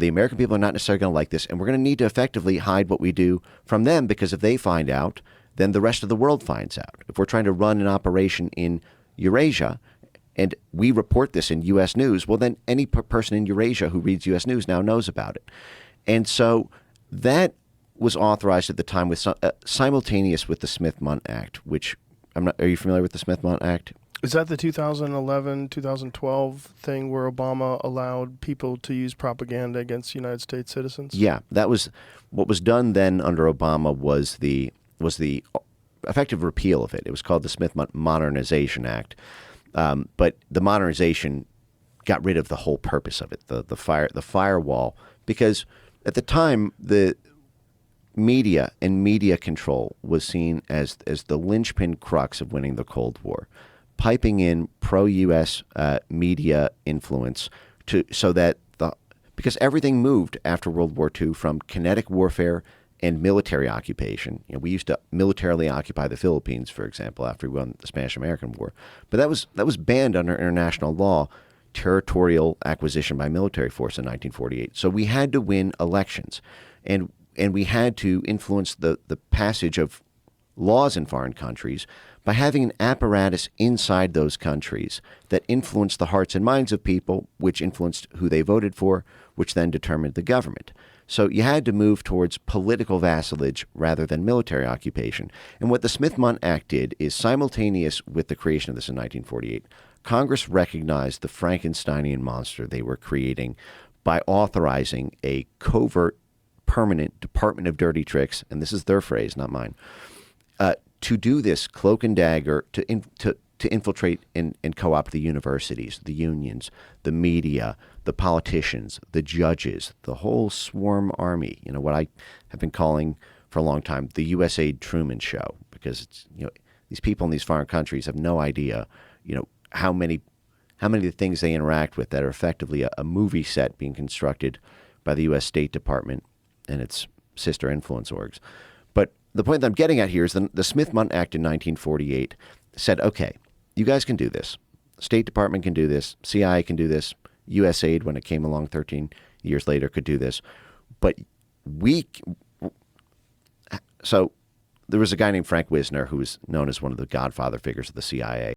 The American people are not necessarily going to like this, and we're going to need to effectively hide what we do from them, because if they find out, then the rest of the world finds out. If we're trying to run an operation in Eurasia and we report this in U.S. news, well, then any person in Eurasia who reads U.S. news now knows about it. And so that was authorized at the time with simultaneous with the Smith-Munn Act, which are you familiar with the Smith-Munn Act? Is that the 2011, 2012 thing where Obama allowed people to use propaganda against United States citizens? Yeah, that was what was done then under Obama was the effective repeal of it. It was called the Smith-Munn Modernization Act. But the modernization got rid of the whole purpose of it, the firewall, because at the time the media and media control was seen as the linchpin crux of winning the Cold War, piping in pro-U.S. Media influence because everything moved after World War II from kinetic warfare and military occupation. We used to militarily occupy the Philippines, for example, after we won the Spanish-American War. But that was banned under international law, territorial acquisition by military force in 1948. So we had to win elections, and we had to influence the passage of laws in foreign countries by having an apparatus inside those countries that influenced the hearts and minds of people, which influenced who they voted for, which then determined the government. So you had to move towards political vassalage rather than military occupation. And what the Smith-Munn Act did is, simultaneous with the creation of this in 1948, Congress recognized the Frankensteinian monster they were creating by authorizing a covert, permanent Department of Dirty Tricks, and this is their phrase, not mine, to do this cloak and dagger, to infiltrate and co-opt the universities, the unions, the media, the politicians, the judges, the whole swarm army. What I have been calling for a long time the USA Truman Show, because it's these people in these foreign countries have no idea how many of the things they interact with that are effectively a movie set being constructed by the U.S. State Department and its sister influence orgs. But the point that I'm getting at here is the Smith-Munn Act in 1948 said, okay, you guys can do this. State Department can do this. CIA can do this. USAID, when it came along 13 years later, could do this. But so there was a guy named Frank Wisner, who was known as one of the godfather figures of the CIA.